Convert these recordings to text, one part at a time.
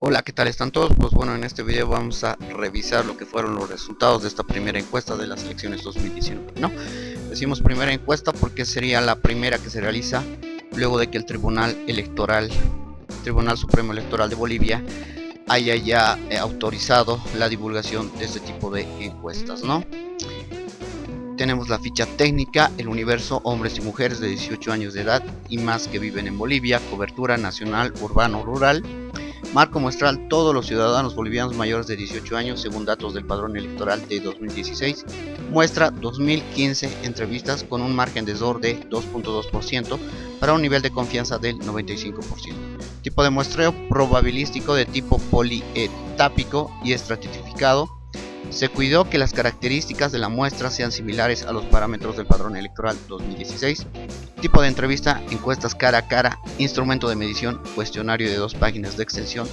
Hola, ¿qué tal están todos? Pues bueno, en este video vamos a revisar lo que fueron los resultados de esta primera encuesta de las elecciones 2019, ¿no? Decimos primera encuesta porque sería la primera que se realiza luego de que el Tribunal Supremo Electoral de Bolivia haya ya autorizado la divulgación de este tipo de encuestas, ¿no? Tenemos la ficha técnica, el universo, hombres y mujeres de 18 años de edad y más que viven en Bolivia, cobertura nacional, urbano, rural. Marco muestral, todos los ciudadanos bolivianos mayores de 18 años según datos del padrón electoral de 2016. Muestra 2015 entrevistas con un margen de error de 2.2% para un nivel de confianza del 95%. Tipo de muestreo probabilístico de tipo polietápico y estratificado. Se cuidó que las características de la muestra sean similares a los parámetros del padrón electoral 2016. Tipo de entrevista, encuestas cara a cara, instrumento de medición, cuestionario de 2 páginas de extensión,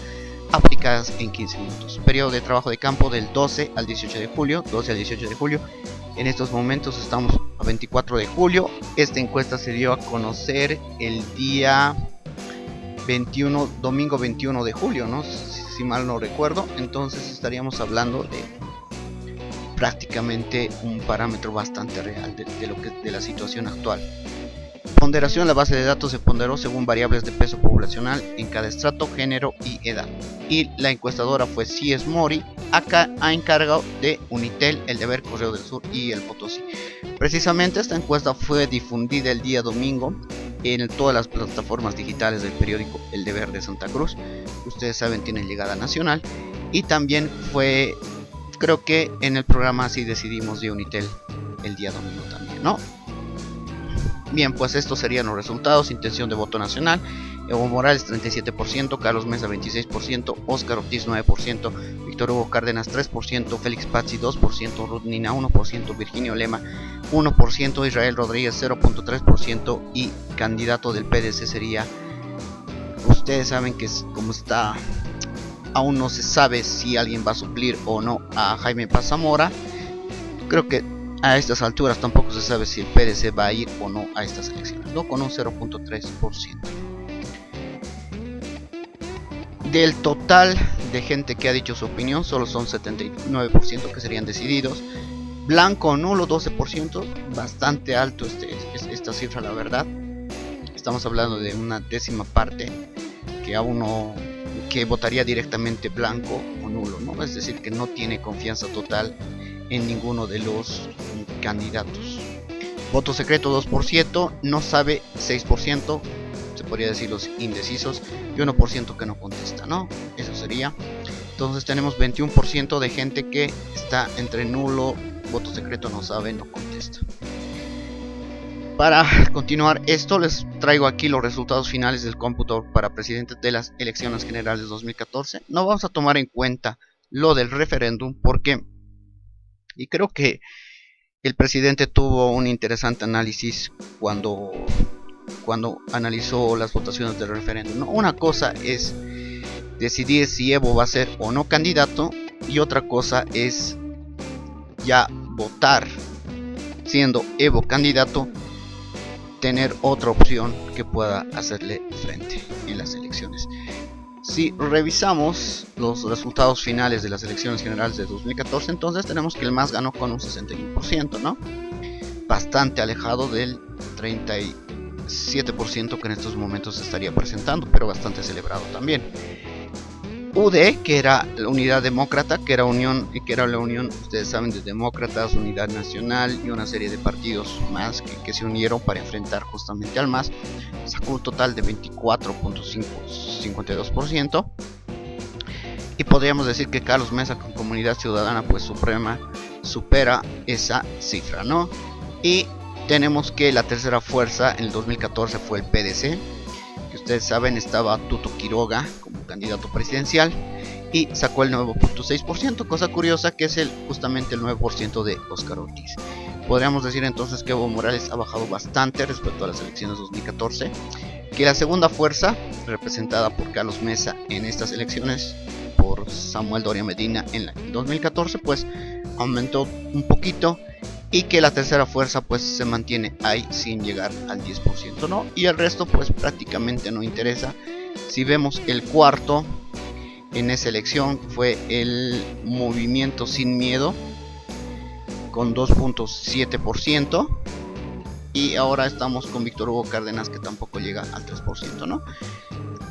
aplicadas en 15 minutos. Periodo de trabajo de campo del 12 al 18 de julio, 12 al 18 de julio. En estos momentos estamos a 24 de julio. Esta encuesta se dio a conocer el día 21, domingo 21 de julio, ¿no? Si mal no recuerdo. Entonces estaríamos hablando de prácticamente un parámetro bastante real de la situación actual. Ponderación, la base de datos se ponderó según variables de peso poblacional en cada estrato, género y edad. Y la encuestadora fue Cies Mori, acá a encargo de Unitel, El Deber, Correo del Sur y El Potosí. Precisamente esta encuesta fue difundida el día domingo en todas las plataformas digitales del periódico El Deber de Santa Cruz. Ustedes saben, tiene llegada nacional. Y también fue, creo que en el programa Así Decidimos de Unitel el día domingo también, ¿no? Bien, pues estos serían los resultados. Intención de voto nacional: Evo Morales 37%, Carlos Mesa 26%, Óscar Ortiz 9%, Víctor Hugo Cárdenas 3%, Félix Pazzi 2%, Ruth Nina 1%, Virginio Lema 1%, Israel Rodríguez 0.3% y candidato del PDC sería, ustedes saben que como está, aún no se sabe si alguien va a suplir o no a Jaime Paz Zamora. Creo que a estas alturas tampoco se sabe si el PDC va a ir o no a estas elecciones, ¿no? Con un 0.3%. Del total de gente que ha dicho su opinión, solo son 79% que serían decididos. Blanco o nulo 12%, bastante alto esta cifra, la verdad. Estamos hablando de una décima parte que a uno que votaría directamente blanco o nulo, ¿no? Es decir, que no tiene confianza total en ninguno de los candidatos. Voto secreto 2%, no sabe 6%, se podría decir los indecisos, y 1% que no contesta, ¿no? Eso sería. Entonces tenemos 21% de gente que está entre nulo, voto secreto, no sabe, no contesta. Para continuar esto, les traigo aquí los resultados finales del cómputo para presidente de las elecciones generales de 2014. No vamos a tomar en cuenta lo del referéndum porque, y creo que el presidente tuvo un interesante análisis cuando analizó las votaciones del referéndum, ¿no? Una cosa es decidir si Evo va a ser o no candidato, y otra cosa es ya votar siendo Evo candidato, tener otra opción que pueda hacerle frente en las elecciones. Si revisamos los resultados finales de las elecciones generales de 2014, entonces tenemos que el MAS ganó con un 61%, ¿no? Bastante alejado del 37% que en estos momentos se estaría presentando, pero bastante celebrado también. UD, que era la Unidad Demócrata, que era la unión, ustedes saben, de Demócratas, Unidad Nacional y una serie de partidos más que se unieron para enfrentar justamente al MAS, sacó un total de 24.52%. Y podríamos decir que Carlos Mesa con Comunidad Ciudadana pues supera esa cifra, ¿no? Y tenemos que la tercera fuerza en el 2014 fue el PDC, que ustedes saben estaba Tuto Quiroga como candidato presidencial y sacó el 9.6%, cosa curiosa que es justamente el 9% de Óscar Ortiz. Podríamos decir entonces que Evo Morales ha bajado bastante respecto a las elecciones 2014, que la segunda fuerza representada por Carlos Mesa en estas elecciones, por Samuel Doria Medina en el 2014, pues aumentó un poquito, y que la tercera fuerza pues se mantiene ahí sin llegar al 10%, ¿no? Y el resto pues prácticamente no interesa. Si vemos el cuarto, en esa elección fue el Movimiento Sin Miedo con 2.7%, y ahora estamos con Víctor Hugo Cárdenas, que tampoco llega al 3%, ¿no?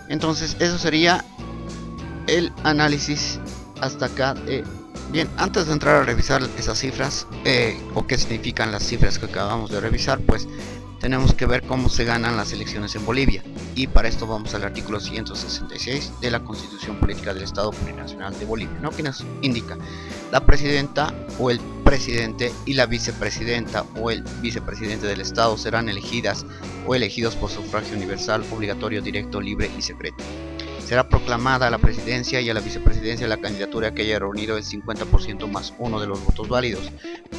Entonces eso sería el análisis hasta acá. Bien, antes de entrar a revisar esas cifras, o qué significan las cifras que acabamos de revisar, pues tenemos que ver cómo se ganan las elecciones en Bolivia, y para esto vamos al artículo 166 de la Constitución Política del Estado Plurinacional de Bolivia, ¿no? Que nos indica: la presidenta o el presidente y la vicepresidenta o el vicepresidente del Estado serán elegidas o elegidos por sufragio universal, obligatorio, directo, libre y secreto. Será proclamada a la presidencia y a la vicepresidencia la candidatura que haya reunido el 50% más uno de los votos válidos,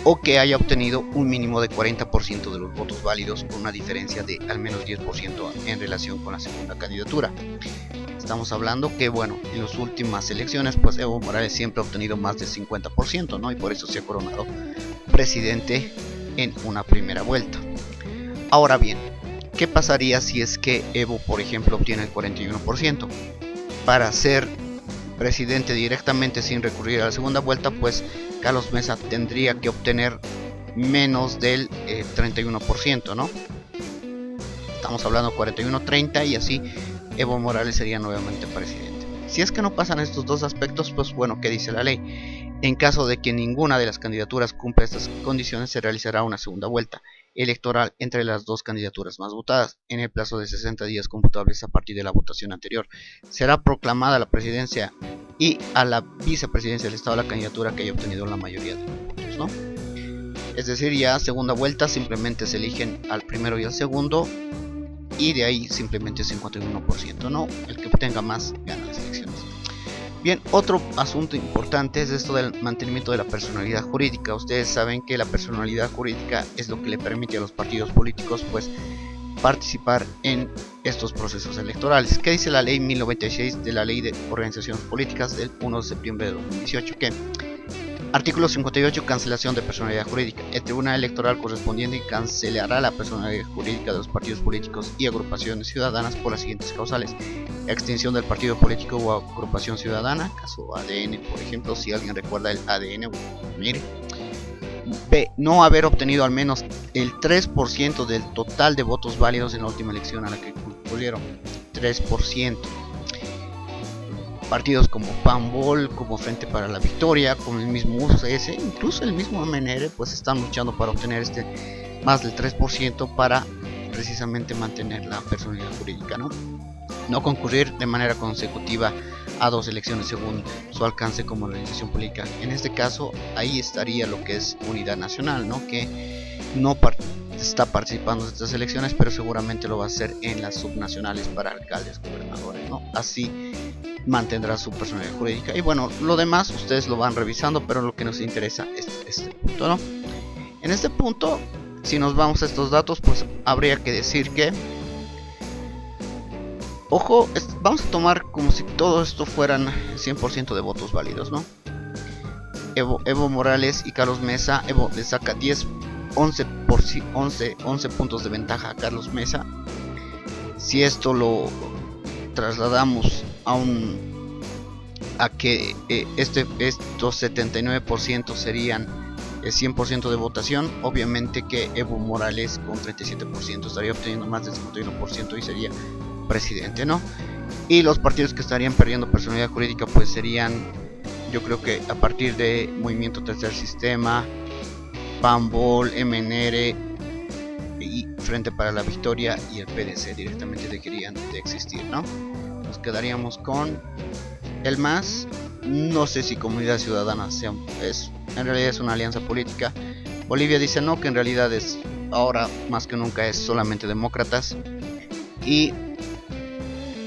o que haya obtenido un mínimo de 40% de los votos válidos, con una diferencia de al menos 10% en relación con la segunda candidatura. Estamos hablando que, bueno, en las últimas elecciones, pues Evo Morales siempre ha obtenido más del 50%, ¿no? Y por eso se ha coronado presidente en una primera vuelta. Ahora bien, ¿qué pasaría si es que Evo, por ejemplo, obtiene el 41%? Para ser presidente directamente sin recurrir a la segunda vuelta, pues Carlos Mesa tendría que obtener menos del 31%, ¿no? Estamos hablando 41-30, y así Evo Morales sería nuevamente presidente. Si es que no pasan estos dos aspectos, pues bueno, ¿qué dice la ley? En caso de que ninguna de las candidaturas cumpla estas condiciones, se realizará una segunda vuelta electoral entre las dos candidaturas más votadas, en el plazo de 60 días computables a partir de la votación anterior. Será proclamada la presidencia y a la vicepresidencia del Estado la candidatura que haya obtenido la mayoría de los votos, ¿no? Es decir, ya segunda vuelta simplemente se eligen al primero y al segundo, y de ahí simplemente 51%, ¿no? El que obtenga más gana las elecciones. Bien, otro asunto importante es esto del mantenimiento de la personalidad jurídica. Ustedes saben que la personalidad jurídica es lo que le permite a los partidos políticos, pues, participar en estos procesos electorales. ¿Qué dice la ley 1096 de la Ley de Organizaciones Políticas del 1 de septiembre de 2018? Que artículo 58, cancelación de personalidad jurídica. El Tribunal Electoral correspondiente cancelará la personalidad jurídica de los partidos políticos y agrupaciones ciudadanas por las siguientes causales: extinción del partido político o agrupación ciudadana, caso ADN, por ejemplo, si alguien recuerda el ADN, mire. B. No haber obtenido al menos el 3% del total de votos válidos en la última elección a la que concurrieron. 3%. Partidos como PANBOL, como Frente para la Victoria, como el mismo UCS, incluso el mismo MNR, pues están luchando para obtener más del 3% para precisamente mantener la personalidad jurídica, ¿no? No concurrir de manera consecutiva a dos elecciones según su alcance como organización política. En este caso, ahí estaría lo que es Unidad Nacional, ¿no? Que no está participando en estas elecciones, pero seguramente lo va a hacer en las subnacionales para alcaldes, gobernadores, ¿no? Así mantendrá su personalidad jurídica. Y bueno, lo demás ustedes lo van revisando, pero lo que nos interesa es este punto, ¿no? En este punto, si nos vamos a estos datos, pues habría que decir que, ojo, vamos a tomar como si todo esto fueran 100% de votos válidos, ¿no? Evo Morales y Carlos Mesa. Evo le saca 11 puntos de ventaja a Carlos Mesa. Si esto lo trasladamos a que estos 79% serían 100% de votación, obviamente que Evo Morales con 37% estaría obteniendo más del 51% y sería presidente, ¿no? Y los partidos que estarían perdiendo personalidad jurídica pues serían, yo creo que a partir de Movimiento Tercer Sistema, PANBOL, MNR y Frente para la Victoria y el PDC directamente dejarían de existir, ¿no? Nos quedaríamos con el MAS. No sé si Comunidad Ciudadana en realidad es una alianza política. Bolivia dice no, que en realidad es ahora más que nunca es solamente demócratas. Y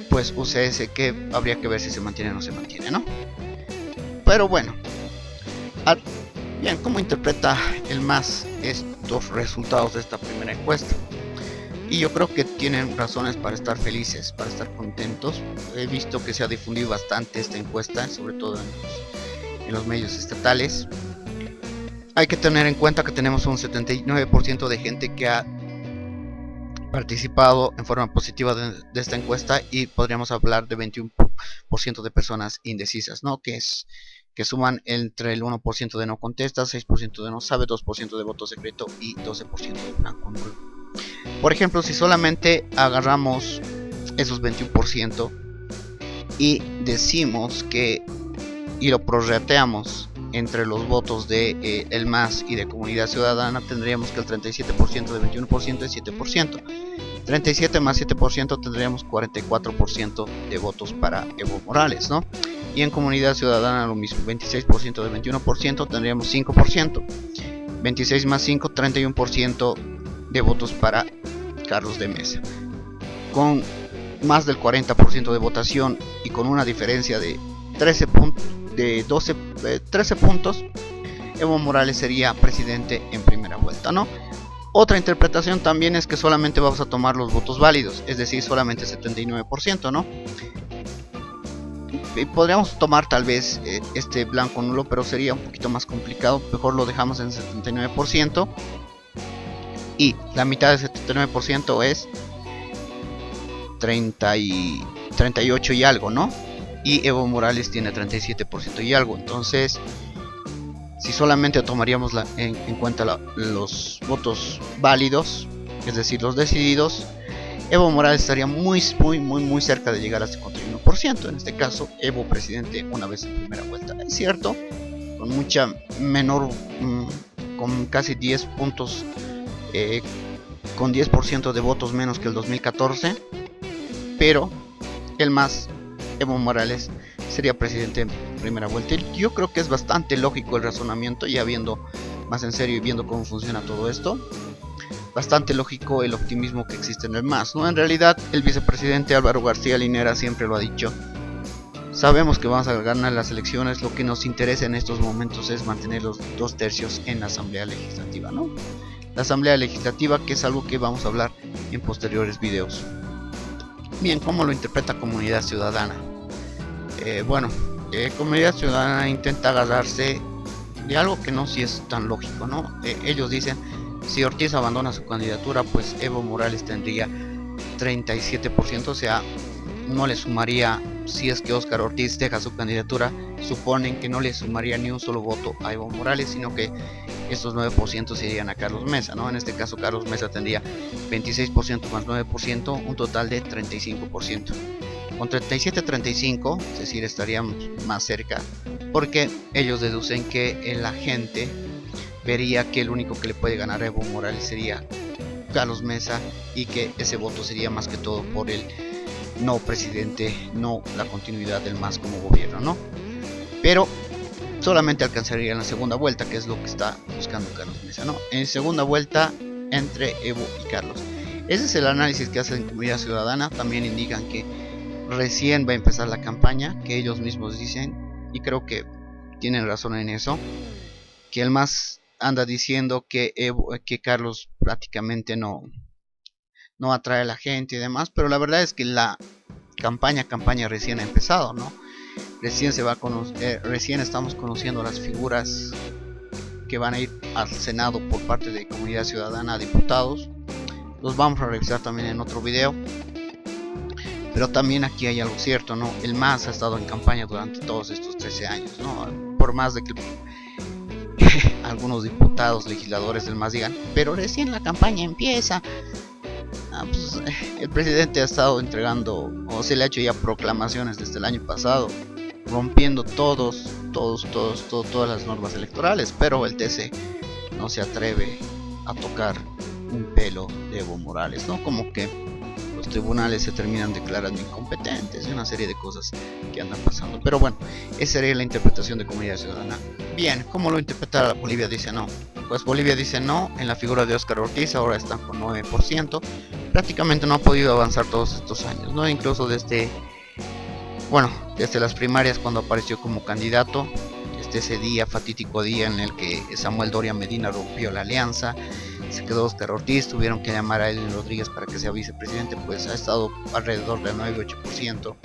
pues UCS, que habría que ver si se mantiene o no se mantiene, ¿no? Pero bueno, bien, ¿cómo interpreta el MAS estos resultados de esta primera encuesta? Y yo creo que tienen razones para estar felices, para estar contentos. He visto que se ha difundido bastante esta encuesta, sobre todo en los medios estatales. Hay que tener en cuenta que tenemos un 79% de gente que ha participado en forma positiva de esta encuesta, y podríamos hablar de 21% de personas indecisas, ¿no? Que suman entre el 1% de no contesta, 6% de no sabe, 2% de voto secreto y 12% de blanco nulo. Por ejemplo, si solamente agarramos esos 21% y decimos que, y lo prorrateamos entre los votos de el MAS y de Comunidad Ciudadana, tendríamos que el 37% de 21% es 7%. 37 más 7% tendríamos 44% de votos para Evo Morales, ¿no? Y en Comunidad Ciudadana lo mismo, 26% de 21% tendríamos 5%. 26 más 5, 31% de votos para Carlos de Mesa. Con más del 40% de votación y con una diferencia de 13 puntos, Evo Morales sería presidente en primera vuelta, ¿no? Otra interpretación también es que solamente vamos a tomar los votos válidos, es decir, solamente 79%, ¿no? Y podríamos tomar tal vez este blanco nulo, pero sería un poquito más complicado. Mejor lo dejamos en 79%. Y la mitad del 79% es 38 y algo, ¿no? Y Evo Morales tiene 37% y algo. Entonces, si solamente tomaríamos en cuenta los votos válidos, es decir, los decididos, Evo Morales estaría muy cerca de llegar a ese 51%. En este caso, Evo presidente una vez en primera vuelta. Es cierto, con mucha menor, con casi 10 puntos, con 10% de votos menos que el 2014, pero el MAS, Evo Morales, sería presidente en primera vuelta. Yo creo que es bastante lógico el razonamiento, ya viendo más en serio y viendo cómo funciona todo esto. Bastante lógico el optimismo que existe en el MAS, ¿no? En realidad, el vicepresidente Álvaro García Linera siempre lo ha dicho. Sabemos que vamos a ganar las elecciones, lo que nos interesa en estos momentos es mantener los 2/3 en la Asamblea Legislativa, ¿no? La Asamblea Legislativa, que es algo que vamos a hablar en posteriores videos. Bien, ¿cómo lo interpreta Comunidad Ciudadana? Comunidad Ciudadana intenta agarrarse de algo que no sí es tan lógico, ¿no? Ellos dicen, si Ortiz abandona su candidatura, pues Evo Morales tendría 37%, o sea, no le sumaría, si es que Óscar Ortiz deja su candidatura, suponen que no le sumaría ni un solo voto a Evo Morales, sino que estos 9% se irían a Carlos Mesa, ¿no? En este caso Carlos Mesa tendría 26% más 9%, un total de 35%. Con 37-35, es decir, estaríamos más cerca, porque ellos deducen que la gente vería que el único que le puede ganar a Evo Morales sería Carlos Mesa, y que ese voto sería más que todo por el no presidente, no la continuidad del MAS como gobierno, ¿no? Pero solamente alcanzaría en la segunda vuelta, que es lo que está buscando Carlos Mesa, ¿no? En segunda vuelta entre Evo y Carlos. Ese es el análisis que hacen Comunidad Ciudadana. También indican que recién va a empezar la campaña, que ellos mismos dicen, y creo que tienen razón en eso, que el MAS anda diciendo que Carlos prácticamente no atrae a la gente y demás, pero la verdad es que la campaña recién ha empezado, ¿no? Recién se va a conocer, recién estamos conociendo las figuras que van a ir al Senado por parte de Comunidad Ciudadana, diputados. Los vamos a revisar también en otro video. Pero también aquí hay algo cierto, ¿no? El MAS ha estado en campaña durante todos estos 13 años, ¿no? Por más de que algunos diputados, legisladores del MAS digan, pero recién la campaña empieza. Pues, el presidente ha estado entregando, o se le ha hecho ya proclamaciones desde el año pasado, rompiendo todas las normas electorales, pero el TC no se atreve a tocar un pelo de Evo Morales, ¿no? Como que los tribunales se terminan declarando incompetentes y una serie de cosas que andan pasando. Pero bueno, esa sería la interpretación de Comunidad Ciudadana. Bien, ¿cómo lo interpretará Bolivia? Dice no. Pues Bolivia dice no en la figura de Óscar Ortiz, ahora está con 9%. Prácticamente no ha podido avanzar todos estos años, ¿no? Incluso desde las primarias, cuando apareció como candidato, desde ese día, fatídico día en el que Samuel Doria Medina rompió la alianza, se quedó Óscar Ortiz, tuvieron que llamar a Elin Rodríguez para que sea vicepresidente, pues ha estado alrededor del 9-8%,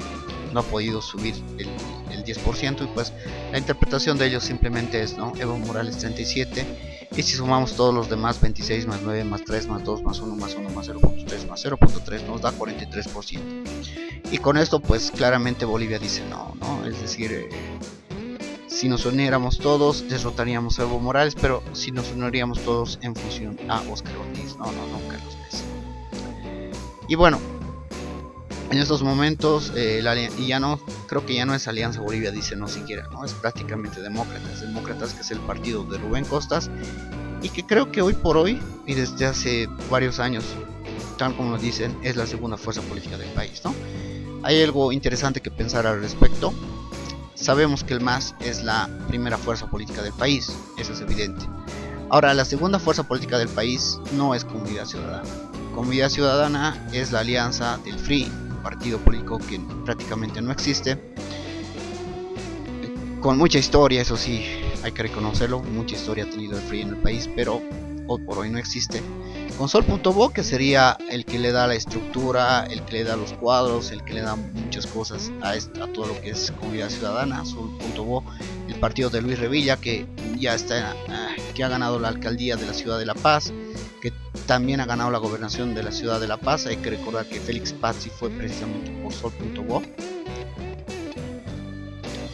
no ha podido subir el 10%, y pues la interpretación de ellos simplemente es, ¿no? Evo Morales 37, Y si sumamos todos los demás, 26 más 9 más 3 más 2 más 1 más 1 más 0.3 más 0.3 nos da 43%. Y con esto pues claramente Bolivia dice no, es decir, si nos uniéramos todos derrotaríamos a Evo Morales, pero si nos uniríamos todos en función a Óscar Ortiz, no Carlos Mesa. Y bueno, en estos momentos y ya no, creo que ya no es Alianza Bolivia dice no siquiera, es prácticamente Demócratas, que es el partido de Rubén Costas, y que creo que hoy por hoy y desde hace varios años, tal como nos dicen, es la segunda fuerza política del país, ¿no? Hay algo interesante que pensar al respecto. Sabemos que el MAS es la primera fuerza política del país, eso es evidente. Ahora, la segunda fuerza política del país no es Comunidad Ciudadana. Comunidad Ciudadana es la alianza del FRI, un partido político que prácticamente no existe, con mucha historia, eso sí, hay que reconocerlo, mucha historia ha tenido el FRI en el país, pero hoy por hoy no existe. Con Sol.bo, que sería el que le da la estructura, el que le da los cuadros, el que le da muchas cosas a todo lo que es Comunidad Ciudadana. Sol.bo, el partido de Luis Revilla, que ya está, que ha ganado la alcaldía de la ciudad de La Paz, que también ha ganado la gobernación de la ciudad de La Paz. Hay que recordar que Félix Pazzi fue precisamente por Sol.bo.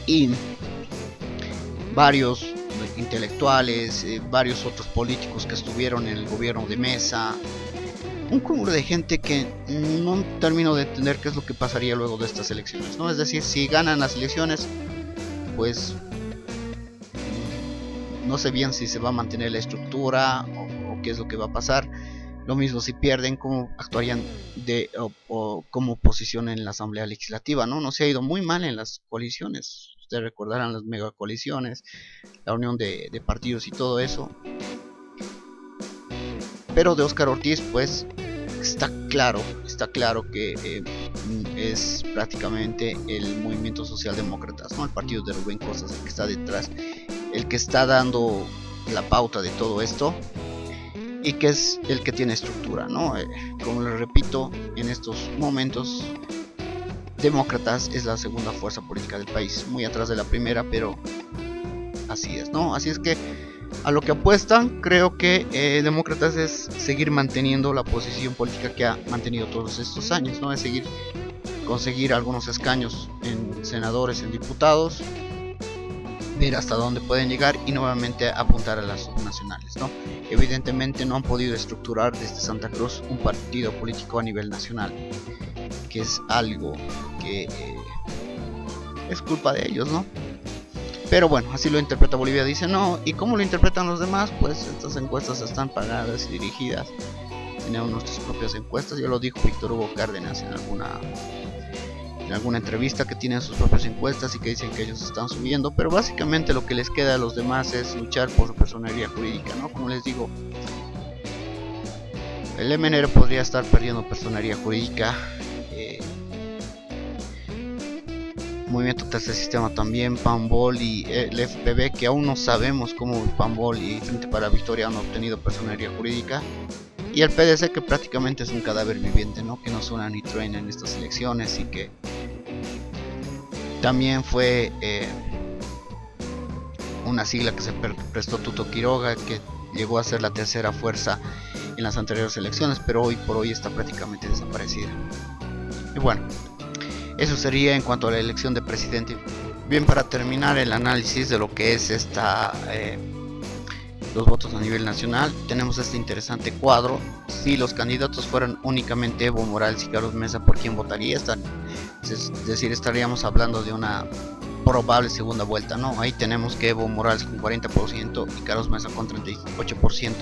Y varios intelectuales, varios otros políticos que estuvieron en el gobierno de Mesa, un cúmulo de gente que no termino de entender qué es lo que pasaría luego de estas elecciones, ¿no? Es decir, si ganan las elecciones, pues no sé bien si se va a mantener la estructura o qué es lo que va a pasar. Lo mismo si pierden, cómo actuarían o cómo oposición en la Asamblea Legislativa, ¿no? Nos ha ido muy mal en las coaliciones. Ustedes recordarán las megacoaliciones, la unión de partidos y todo eso. Pero de Óscar Ortiz, pues está claro que es prácticamente el movimiento socialdemócrata, ¿no? El partido de Rubén Costas, el que está detrás, el que está dando la pauta de todo esto y que es el que tiene estructura, ¿no? Como les repito, en estos momentos Demócratas es la segunda fuerza política del país, muy atrás de la primera, pero así es, ¿no? Así es que a lo que apuestan, creo que Demócratas es seguir manteniendo la posición política que ha mantenido todos estos años, ¿no? Es conseguir algunos escaños en senadores, en diputados, ver hasta dónde pueden llegar y nuevamente apuntar a las subnacionales, ¿no? Evidentemente no han podido estructurar desde Santa Cruz un partido político a nivel nacional, que es algo que es culpa de ellos, ¿no? Pero bueno, así lo interpreta Bolivia, dice no. ¿Y cómo lo interpretan los demás? Pues estas encuestas están pagadas y dirigidas. Tenemos nuestras propias encuestas, ya lo dijo Víctor Hugo Cárdenas en alguna entrevista, que tienen sus propias encuestas y que dicen que ellos están subiendo, pero básicamente lo que les queda a los demás es luchar por su personería jurídica, ¿no? Como les digo, el MNR podría estar perdiendo personería jurídica, Movimiento Tercer Sistema también, PANBOL y el FPV, que aún no sabemos cómo PANBOL y Frente para Victoria han obtenido personería jurídica, y el PDC, que prácticamente es un cadáver viviente, ¿no? Que no suena ni truena en estas elecciones y que también fue una sigla que se prestó Tuto Quiroga, que llegó a ser la tercera fuerza en las anteriores elecciones, pero hoy por hoy está prácticamente desaparecida. Y bueno, eso sería en cuanto a la elección de presidente. Bien, para terminar el análisis de lo que es los votos a nivel nacional, tenemos este interesante cuadro. Si los candidatos fueran únicamente Evo Morales y Carlos Mesa, ¿por quién votaría? Es decir, estaríamos hablando de una probable segunda vuelta, ¿no? Ahí tenemos que Evo Morales con 40% y Carlos Mesa con 38%.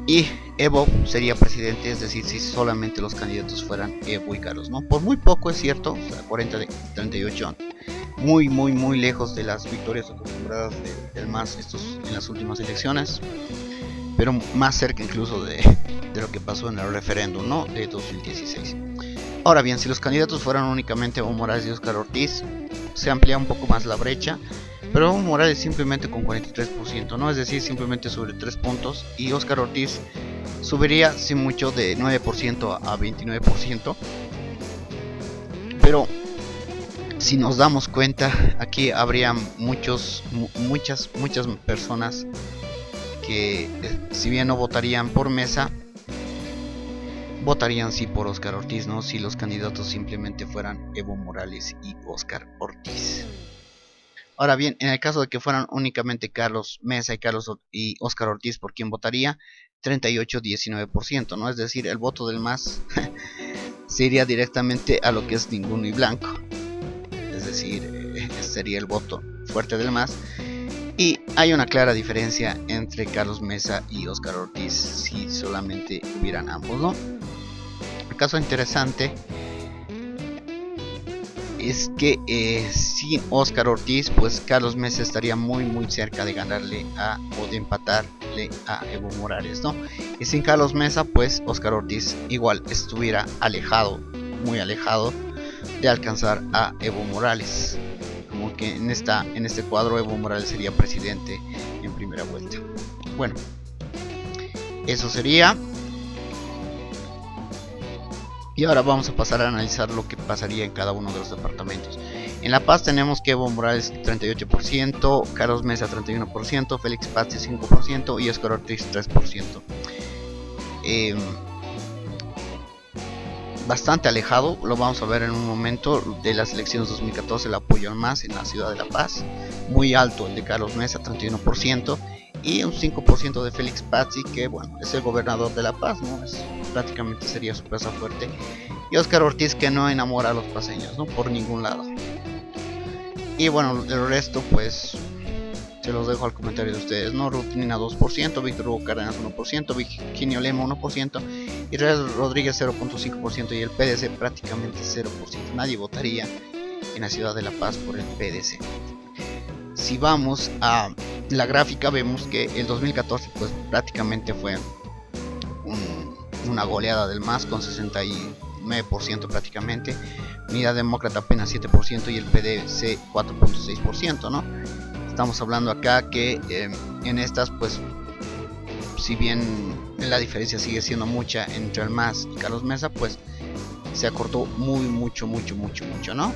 Y Evo sería presidente, es decir, si solamente los candidatos fueran Evo y Carlos, ¿no? Por muy poco, es cierto, o sea, 40 de 38, muy lejos de las victorias acostumbradas del MAS en las últimas elecciones, pero más cerca incluso de lo que pasó en el referéndum, ¿no? De 2016. Ahora bien, si los candidatos fueran únicamente Evo Morales y Óscar Ortiz, se amplía un poco más la brecha, pero Evo Morales simplemente con 43%, ¿no? Es decir, simplemente sobre 3 puntos, y Óscar Ortiz subiría sin mucho de 9% a 29%. Pero si nos damos cuenta, aquí habría muchas personas que si bien no votarían por Mesa, votarían sí por Óscar Ortiz, ¿no? Si los candidatos simplemente fueran Evo Morales y Óscar Ortiz. Ahora bien, en el caso de que fueran únicamente Carlos Mesa y Óscar Ortiz, ¿por quién votaría? 38-19%, ¿no? Es decir, el voto del MAS se iría directamente a lo que es ninguno y blanco. Es decir, sería el voto fuerte del MAS. Y hay una clara diferencia entre Carlos Mesa y Óscar Ortiz si solamente hubieran ambos, ¿no? El caso interesante es que sin Óscar Ortiz, pues Carlos Mesa estaría muy cerca de ganarle o de empatarle a Evo Morales, ¿no? Y sin Carlos Mesa, pues Óscar Ortiz igual estuviera alejado, muy alejado de alcanzar a Evo Morales. Como que en este cuadro Evo Morales sería presidente en primera vuelta. Bueno, eso sería. Y ahora vamos a pasar a analizar lo que pasaría en cada uno de los departamentos. En La Paz tenemos que Evo Morales 38%, Carlos Mesa 31%, Félix Pazzi 5% y Óscar Ortiz 3%. Bastante alejado, lo vamos a ver en un momento, de las elecciones 2014, el apoyo al MAS en la ciudad de La Paz. Muy alto el de Carlos Mesa, 31%, y un 5% de Félix Pazzi, que bueno, es el gobernador de La Paz, ¿no? Prácticamente sería su plaza fuerte. Y Óscar Ortiz, que no enamora a los paseños, ¿no? Por ningún lado. Y bueno, el resto pues se los dejo al comentario de ustedes, ¿no? Rutinina 2%, Víctor Hugo Cárdenas 1%, Virginio Lema 1%, Israel Rodríguez 0.5% y el PDC prácticamente 0%. Nadie votaría en la ciudad de La Paz por el PDC. Si vamos a la gráfica, vemos que el 2014 pues prácticamente fue una goleada del MAS con 69% prácticamente, Unidad Demócrata apenas 7% y el PDC 4.6%, ¿no? Estamos hablando acá que en estas pues, si bien la diferencia sigue siendo mucha entre el MAS y Carlos Mesa, pues se acortó mucho, ¿no?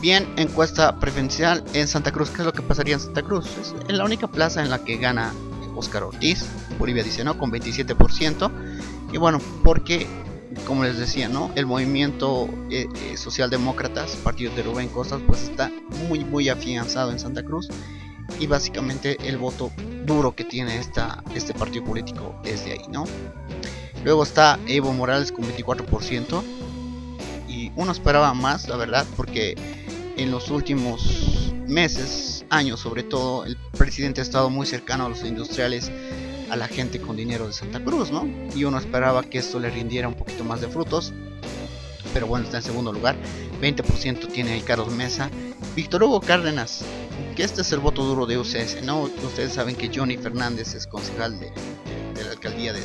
Bien, encuesta preferencial en Santa Cruz. ¿Qué es lo que pasaría en Santa Cruz? Es la única plaza en la que gana Óscar Ortiz. Bolivia dice no, con 27%. Y bueno, porque, como les decía, ¿no? El movimiento socialdemócratas, partido de Rubén Costas, pues está muy afianzado en Santa Cruz. Y básicamente el voto duro que tiene este partido político es de ahí, ¿no? Luego está Evo Morales con 24%. Y uno esperaba más, la verdad, porque en los últimos meses, años sobre todo, el presidente ha estado muy cercano a los industriales, a la gente con dinero de Santa Cruz, ¿no? Y uno esperaba que esto le rindiera un poquito más de frutos. Pero bueno, está en segundo lugar. 20% tiene ahí Carlos Mesa. Víctor Hugo Cárdenas, que este es el voto duro de UCS, ¿no? Ustedes saben que Johnny Fernández es concejal de la alcaldía de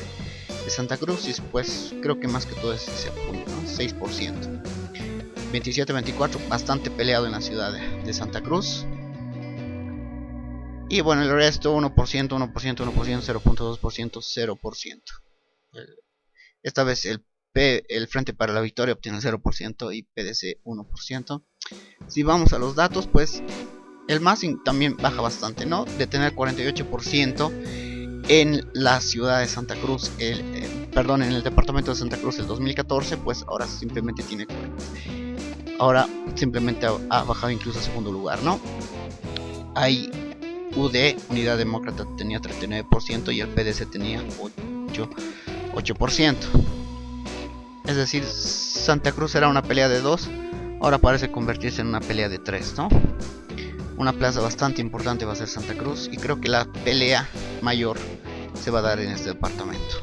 Santa Cruz, y pues creo que más que todo es ese punto, ¿no? 6%. 27-24, bastante peleado en la ciudad de Santa Cruz. Y bueno, el resto 1%, 0.2%, 0%. Esta vez el Frente para la Victoria obtiene el 0% y PDC 1%. Si vamos a los datos, pues el MAS también baja bastante, ¿no? De tener 48% en la ciudad de Santa Cruz, en el departamento de Santa Cruz el 2014, pues ahora simplemente tiene 40. Ahora simplemente ha bajado incluso a segundo lugar, ¿no? Hay UD, Unidad Demócrata, tenía 39% y el PDC tenía 8%. Es decir, Santa Cruz era una pelea de 2, ahora parece convertirse en una pelea de 3, ¿no? Una plaza bastante importante va a ser Santa Cruz, y creo que la pelea mayor se va a dar en este departamento.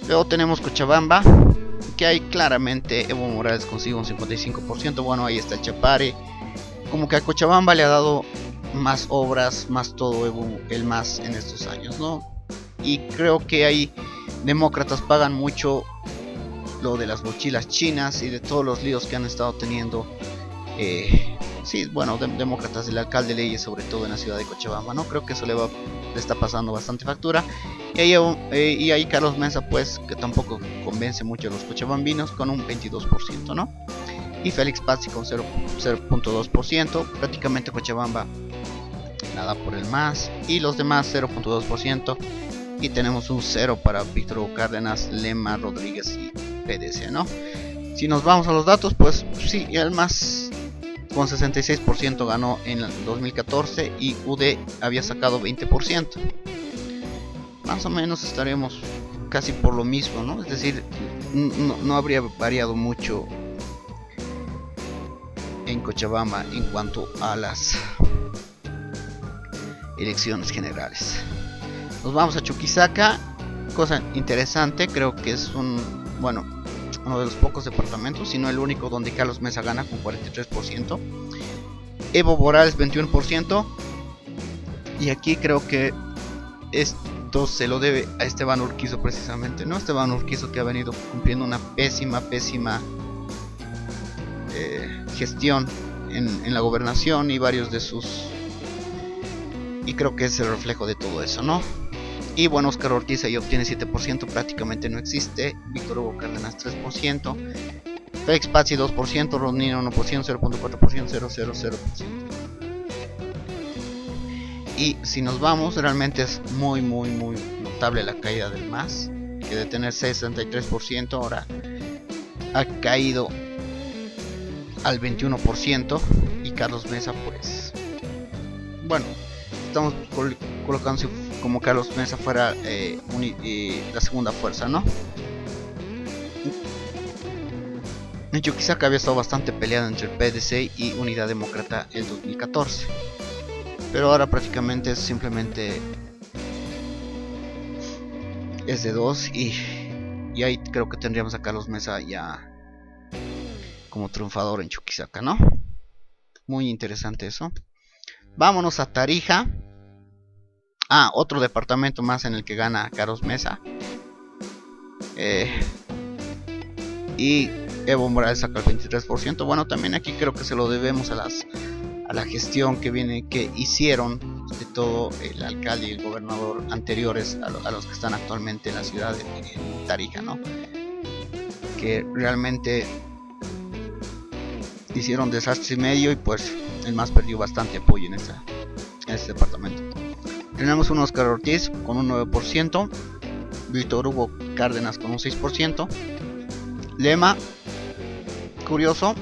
Luego tenemos Cochabamba, que hay claramente Evo Morales consigue un 55%. Bueno, ahí está el Chapare. Como que a Cochabamba le ha dado más obras, más todo el MAS en estos años, ¿no? Y creo que ahí demócratas pagan mucho lo de las mochilas chinas y de todos los líos que han estado teniendo. Sí, bueno, demócratas, el alcalde Leyes, sobre todo en la ciudad de Cochabamba, ¿no? Creo que eso le está pasando bastante factura. Y ahí Carlos Mesa, pues, que tampoco convence mucho a los cochabambinos, con un 22%, ¿no? Y Félix Pazzi con 0.2%. Prácticamente Cochabamba nada por el MAS, y los demás 0.2%, y tenemos un 0 para Víctor Hugo Cárdenas, Lema, Rodríguez y PDC, ¿no? Si nos vamos a los datos, pues sí, el MAS con 66% ganó en el 2014 y UD había sacado 20%. Más o menos estaremos casi por lo mismo, ¿no? Es decir, no habría variado mucho en Cochabamba en cuanto a las elecciones generales. Nos vamos a Chuquisaca. Cosa interesante, creo que es uno de los pocos departamentos, si no el único, donde Carlos Mesa gana con 43%, Evo Morales 21%, y aquí creo que esto se lo debe a Esteban Urquizo precisamente, ¿no? Esteban Urquizo, que ha venido cumpliendo una pésima gestión en la gobernación, y varios de sus, y creo que es el reflejo de todo eso, ¿no? Y bueno, Óscar Ortiz ahí obtiene 7%, prácticamente no existe. Víctor Hugo Cárdenas 3%, Félix Pazzi 2%, Rodnino 1%, 0.4%, 0.00%. Y si nos vamos, realmente es muy notable la caída del MAS, que de tener 63% ahora ha caído al 21%, y Carlos Mesa, pues bueno, estamos colocando como Carlos Mesa fuera la segunda fuerza, ¿no? En Chuquisaca había estado bastante peleado entre el PDC y Unidad Demócrata el 2014, pero ahora prácticamente es simplemente es de dos, y ahí creo que tendríamos a Carlos Mesa ya como triunfador en Chuquisaca, ¿no? Muy interesante eso. Vámonos a Tarija. Otro departamento más en el que gana Carlos Mesa. Y Evo Morales saca el 23%. Bueno, también aquí creo que se lo debemos a la gestión que hicieron de todo el alcalde y el gobernador anteriores a los que están actualmente en la ciudad de Tarija, ¿no? Que realmente hicieron desastre y medio, y pues el MAS perdió bastante apoyo en este departamento. Tenemos un Óscar Ortiz con un 9%, Víctor Hugo Cárdenas con un 6%, Lema, curioso,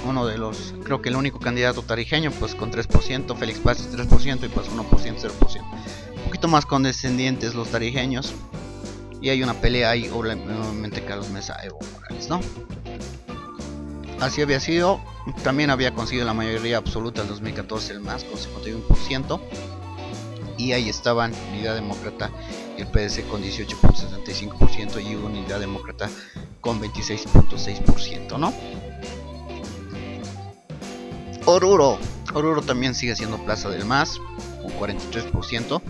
uno de los, creo que el único candidato tarijeño, pues con 3%, Félix Pazzi 3% y pues 1%, 0%. Un poquito más condescendientes los tarijeños, y hay una pelea ahí, obviamente Carlos Mesa, Evo Morales, ¿no? Así había sido. También había conseguido la mayoría absoluta en 2014 el MAS con 51%, y ahí estaban Unidad Demócrata y el PDC con 18.75% y Unidad Demócrata con 26.6%, ¿no? Oruro también sigue siendo plaza del MAS con 43%.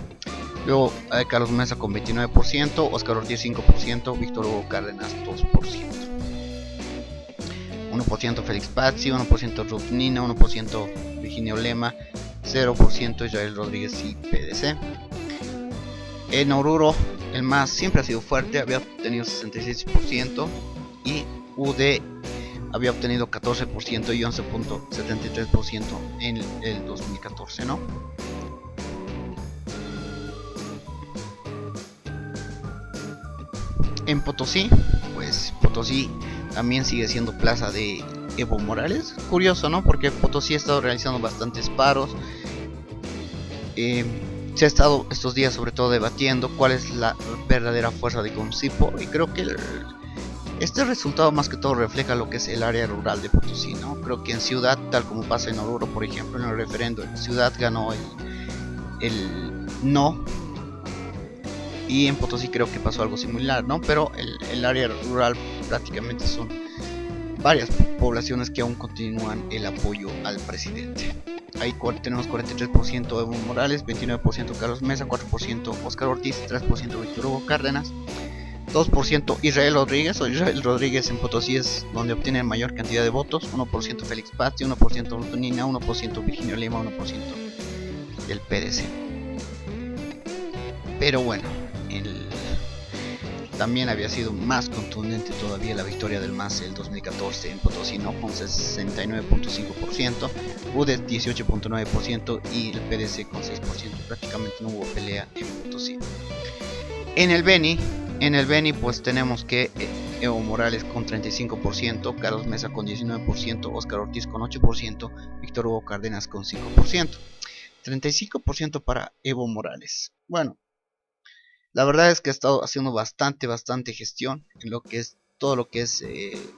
Luego Carlos Mesa con 29%, Óscar Ortiz 5%, Víctor Hugo Cárdenas 2%. 1% Félix Pazzi, 1% Rodnino, 1% Virginio Lema, 0% Israel Rodríguez y PDC. En Oruro el MAS siempre ha sido fuerte, había obtenido 66%, y UD había obtenido 14% y 11.73% en el 2014, ¿no? En Potosí, pues Potosí también sigue siendo plaza de Evo Morales. Curioso, ¿no? Porque Potosí ha estado realizando bastantes paros. Se ha estado estos días sobre todo debatiendo cuál es la verdadera fuerza de Concipo, y creo que este resultado más que todo refleja lo que es el área rural de Potosí, ¿no? Creo que en Ciudad, tal como pasa en Oruro, por ejemplo, en el referendo, en Ciudad ganó el no, y en Potosí creo que pasó algo similar, ¿no? Pero el área rural prácticamente son varias poblaciones que aún continúan el apoyo al presidente. Ahí tenemos 43% Evo Morales, 29% Carlos Mesa, 4% Óscar Ortiz, 3% Víctor Hugo Cárdenas, 2% Israel Rodríguez. Israel Rodríguez en Potosí es donde obtiene mayor cantidad de votos, 1% Félix Pazzi, 1% Rodnina, 1% Virginio Lima, 1% del PDC. Pero bueno, También había sido más contundente todavía la victoria del MAS el 2014 en Potosí, ¿no? Con 69.5%, UDE 18.9% y el PDC con 6%. Prácticamente no hubo pelea en Potosí. En el Beni pues tenemos que Evo Morales con 35%, Carlos Mesa con 19%, Óscar Ortiz con 8%, Víctor Hugo Cárdenas con 5%. 35% para Evo Morales. Bueno, la verdad es que ha estado haciendo bastante gestión en lo que es todo lo que es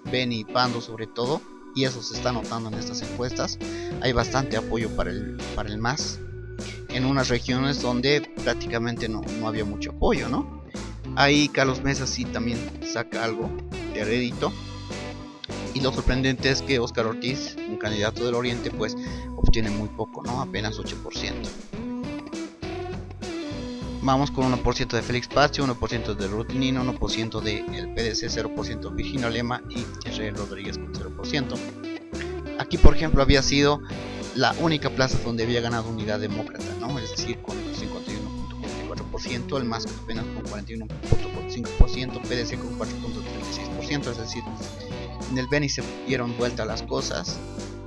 Beni y Pando sobre todo, y eso se está notando en estas encuestas. Hay bastante apoyo para el MAS en unas regiones donde prácticamente no había mucho apoyo, ¿no? Ahí Carlos Mesa sí también saca algo de rédito, y lo sorprendente es que Óscar Ortiz, un candidato del Oriente, pues obtiene muy poco, ¿no? Apenas 8%. Vamos con 1% de Félix Pazzi, 1% de Ruth Nino, 1% de el PDC, 0% Virginia Lema y Israel Rodríguez con 0%. Aquí, por ejemplo, había sido la única plaza donde había ganado Unidad Demócrata, ¿no? Es decir, con 51.44%, el MAS apenas con 41.5%, PDC con 4.36%, es decir, en el Beni se dieron vuelta las cosas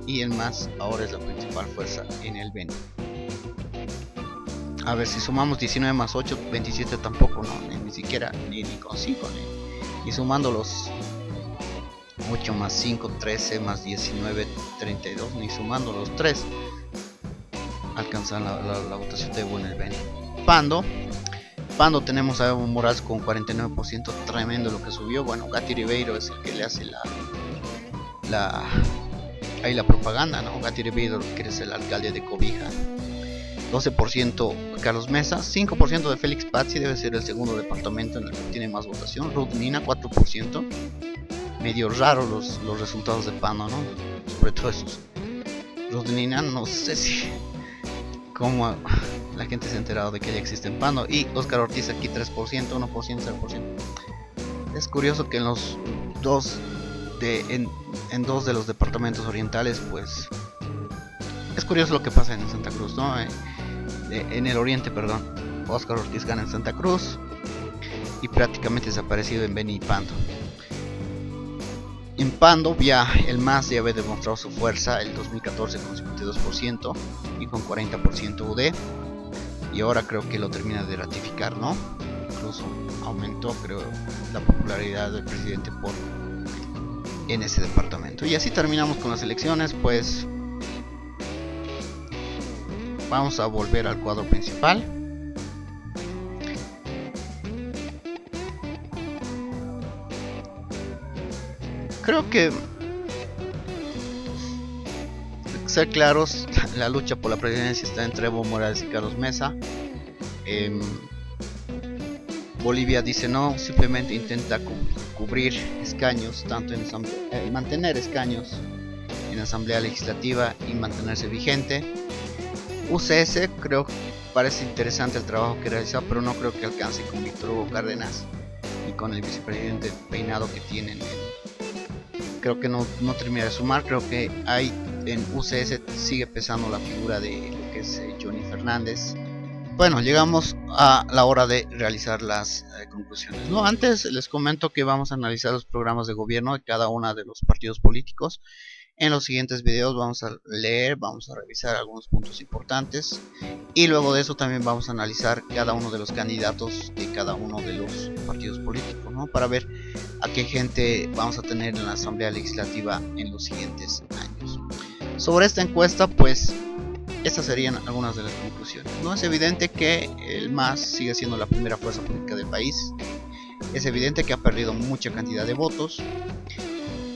y el MAS ahora es la principal fuerza en el Beni. A ver, si sumamos 19 más 8, 27 tampoco, no, ni siquiera, ni con 5, y sumando los 8 más 5, 13 más 19, 32, ni sumando los 3 alcanzan la votación de Evo en el Beni. Pando tenemos a Evo Morales con 49%, tremendo lo que subió. Bueno, Gati Ribeiro es el que le hace la propaganda, ¿no? Gati Ribeiro, que es el alcalde de Cobija. 12% Carlos Mesa, 5% de Félix Pazzi, debe ser el segundo departamento en el que tiene más votación. Ruth Nina 4%, medio raro los resultados de Pando, ¿no? Sobre todo esos. Ruth Nina, no sé si como la gente se ha enterado de que ya existe en Pando. Y Óscar Ortiz aquí 3%, 1%, 0%. Es curioso que en los dos en dos de los departamentos orientales, pues es curioso lo que pasa en Santa Cruz, ¿no? En el oriente, perdón, Óscar Ortiz gana en Santa Cruz y prácticamente desaparecido en Beni y Pando. En Pando ya el MAS ya había demostrado su fuerza el 2014 con 52% y con 40% UD, y ahora creo que lo termina de ratificar, ¿no? Incluso aumentó, creo, la popularidad del presidente en ese departamento. Y así terminamos con las elecciones. Pues vamos a volver al cuadro principal. Creo que, ser claros, la lucha por la presidencia está entre Evo Morales y Carlos Mesa. Bolivia dice no, simplemente intenta cubrir escaños, tanto en mantener escaños en la Asamblea Legislativa y mantenerse vigente. UCS creo que parece interesante el trabajo que realiza, pero no creo que alcance con Víctor Hugo Cárdenas y con el vicepresidente Peinado que tienen. Creo que no termina de sumar. Creo que hay en UCS sigue pesando la figura de lo que es Johnny Fernández. Bueno, llegamos a la hora de realizar las conclusiones, ¿no? Antes les comento que vamos a analizar los programas de gobierno de cada uno de los partidos políticos. En los siguientes videos vamos a leer, vamos a revisar algunos puntos importantes, y luego de eso también vamos a analizar cada uno de los candidatos de cada uno de los partidos políticos, ¿no? Para ver a qué gente vamos a tener en la Asamblea Legislativa en los siguientes años. Sobre esta encuesta, pues estas serían algunas de las conclusiones, ¿no? Es evidente que el MAS sigue siendo la primera fuerza política del país. Es evidente que ha perdido mucha cantidad de votos.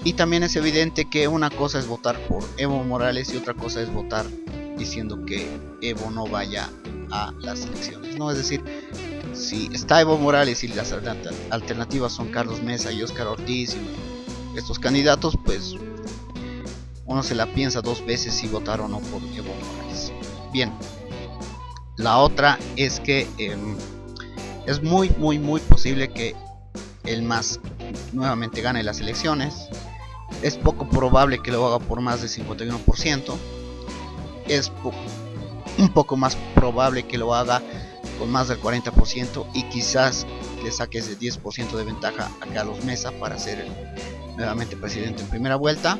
Y también es evidente que una cosa es votar por Evo Morales y otra cosa es votar diciendo que Evo no vaya a las elecciones, ¿no? Es decir, si está Evo Morales y las alternativas son Carlos Mesa y Óscar Ortiz y estos candidatos, pues uno se la piensa dos veces si votar o no por Evo Morales. Bien, la otra es que es muy posible que el MAS nuevamente gane las elecciones. Es poco probable que lo haga por más del 51%. Es un poco más probable que lo haga con más del 40% y quizás le saque ese 10% de ventaja a Carlos Mesa para ser nuevamente presidente en primera vuelta.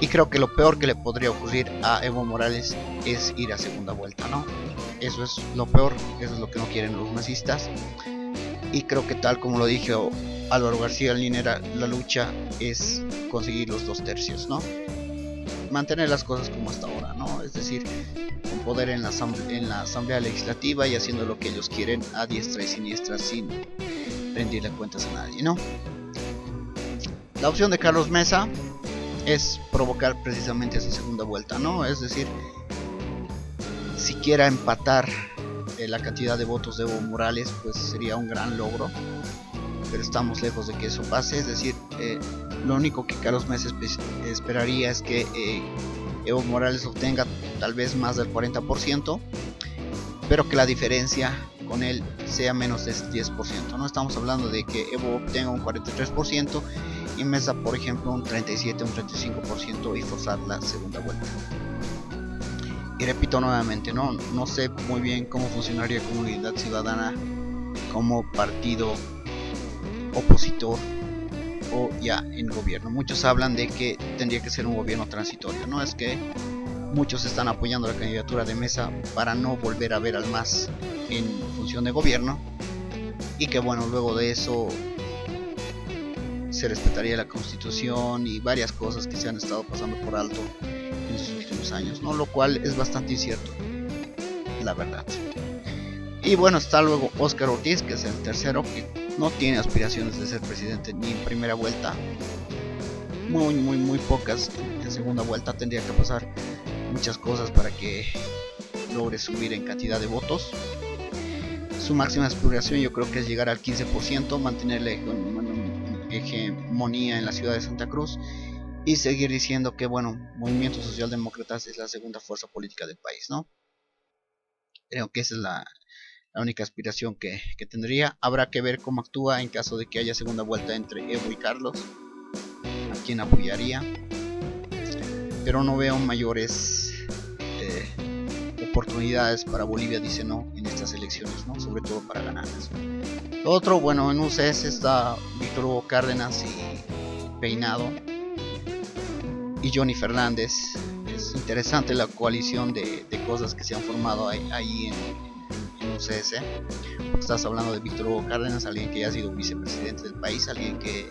Y creo que lo peor que le podría ocurrir a Evo Morales es ir a segunda vuelta, ¿no? Eso es lo peor, eso es lo que no quieren los masistas. Y creo que, tal como lo dijo Álvaro García Linera, la lucha es conseguir los 2/3, ¿no? Mantener las cosas como hasta ahora, ¿no? Es decir, con poder en la asamblea legislativa y haciendo lo que ellos quieren a diestra y siniestra sin rendirle cuentas a nadie, ¿no? La opción de Carlos Mesa es provocar precisamente esa segunda vuelta, ¿no? Es decir, siquiera empatar la cantidad de votos de Evo Morales, pues sería un gran logro, pero estamos lejos de que eso pase. Es decir, lo único que Carlos Mesa esperaría es que Evo Morales obtenga tal vez más del 40%, pero que la diferencia con él sea menos del 10%. No estamos hablando de que Evo obtenga un 43% y Mesa, por ejemplo, un 37, un 35% y forzar la segunda vuelta. Y repito nuevamente, no sé muy bien cómo funcionaría Comunidad Ciudadana como partido opositor o ya en gobierno. Muchos hablan de que tendría que ser un gobierno transitorio, ¿no? Es que muchos están apoyando la candidatura de Mesa para no volver a ver al MAS en función de gobierno, y que bueno, luego de eso se respetaría la Constitución y varias cosas que se han estado pasando por alto en sus últimos años, ¿no? Lo cual es bastante incierto, la verdad. Y bueno, está luego Óscar Ortiz, que es el tercero, que no tiene aspiraciones de ser presidente ni en primera vuelta, muy pocas en segunda vuelta. Tendría que pasar muchas cosas para que logre subir en cantidad de votos. Su máxima aspiración yo creo que es llegar al 15%, mantener la hegemonía en la ciudad de Santa Cruz y seguir diciendo que bueno, Movimiento Socialdemócrata es la segunda fuerza política del país, ¿no? Creo que esa es la única aspiración que tendría. Habrá que ver cómo actúa en caso de que haya segunda vuelta entre Evo y Carlos, a quien apoyaría, pero no veo mayores oportunidades para Bolivia, dice, no, en estas elecciones, ¿no? Sobre todo para ganarlas. Lo otro, bueno, en UCS está Víctor Hugo Cárdenas y Peinado y Johnny Fernández. Es interesante la coalición de cosas que se han formado ahí en UCS. Estás hablando de Víctor Hugo Cárdenas, alguien que ya ha sido vicepresidente del país, alguien que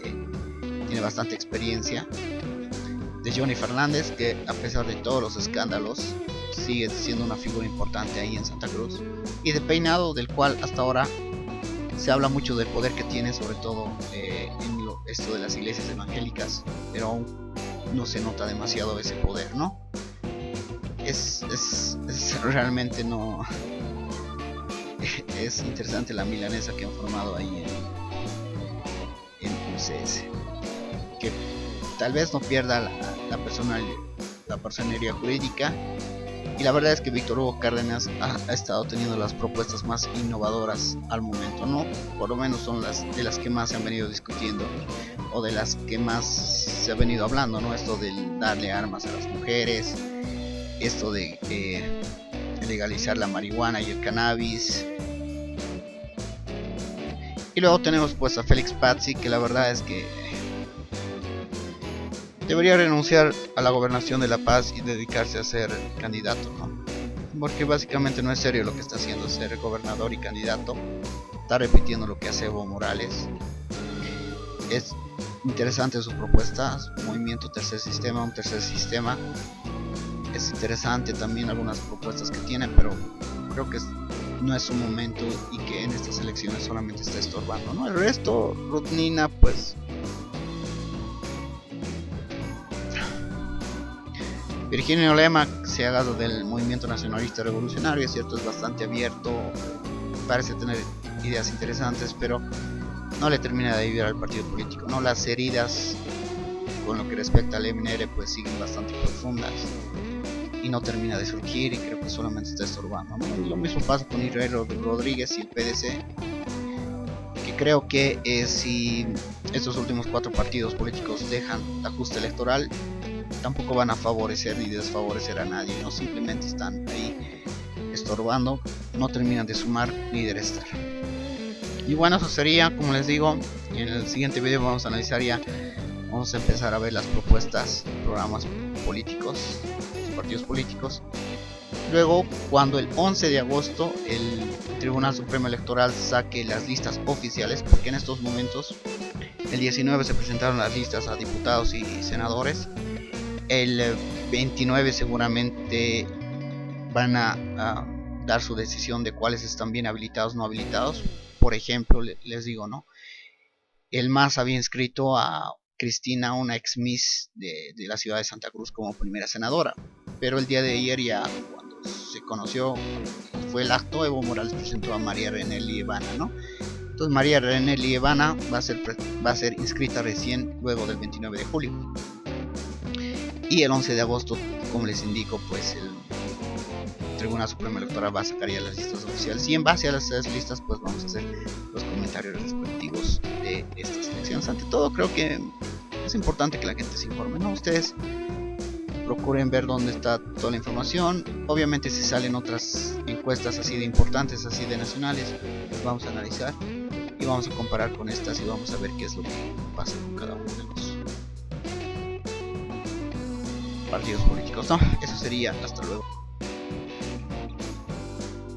tiene bastante experiencia. De Johnny Fernández, que a pesar de todos los escándalos sigue siendo una figura importante ahí en Santa Cruz. Y de Peinado, del cual hasta ahora se habla mucho del poder que tiene, sobre todo en esto de las iglesias evangélicas, pero aún no se nota demasiado ese poder, ¿no? Es realmente no... Es interesante la milanesa que han formado ahí en UCS, que tal vez no pierda la personería jurídica. Y la verdad es que Víctor Hugo Cárdenas ha estado teniendo las propuestas más innovadoras al momento, ¿no? Por lo menos son de las que más se han venido discutiendo, o de las que más se ha venido hablando, ¿no? Esto de darle armas a las mujeres, esto de legalizar la marihuana y el cannabis. Y luego tenemos pues a Félix Pazzi, que la verdad es que debería renunciar a la gobernación de La Paz y dedicarse a ser candidato, ¿no? Porque básicamente no es serio lo que está haciendo, ser gobernador y candidato. Está repitiendo lo que hace Evo Morales. Es interesante su propuesta, su movimiento un tercer sistema. Es interesante también algunas propuestas que tiene, pero creo que no es su momento y que en estas elecciones solamente está estorbando, ¿no? El resto, Rudnina, pues... Virginio Lema se ha agarrado del movimiento nacionalista revolucionario, es cierto, es bastante abierto, parece tener ideas interesantes, pero no le termina de vivir al partido político, ¿no? Las heridas con lo que respecta al MNR pues siguen bastante profundas y no termina de surgir, y creo que solamente está estorbando, ¿no? Y lo mismo pasa con Israel Rodríguez y el PDC, que creo que si estos últimos 4 partidos políticos dejan la justa electoral, tampoco van a favorecer ni desfavorecer a nadie, no, simplemente están ahí estorbando, no terminan de sumar ni de restar. Y bueno, eso sería, como les digo, en el siguiente video vamos a analizar ya, vamos a empezar a ver las propuestas, programas políticos, los partidos políticos. Luego, cuando el 11 de agosto el Tribunal Supremo Electoral saque las listas oficiales, porque en estos momentos, el 19 se presentaron las listas a diputados y senadores, el 29 seguramente van a dar su decisión de cuáles están bien habilitados o no habilitados. Por ejemplo, les digo, ¿no? El MAS había inscrito a Cristina, una ex Miss de la ciudad de Santa Cruz, como primera senadora. Pero el día de ayer, ya cuando se conoció, fue el acto, Evo Morales presentó a María Renelli Evana, ¿no? Entonces María Renelli Evana va a ser inscrita recién luego del 29 de julio. Y el 11 de agosto, como les indico, pues el Tribunal Supremo Electoral va a sacar ya las listas oficiales, y en base a las listas pues vamos a hacer los comentarios respectivos de estas elecciones. Ante todo, creo que es importante que la gente se informe, ¿no? Ustedes procuren ver dónde está toda la información. Obviamente, si salen otras encuestas así de importantes, así de nacionales, las vamos a analizar y vamos a comparar con estas y vamos a ver qué es lo que pasa con cada uno de los partidos políticos, ¿no? Eso sería, hasta luego.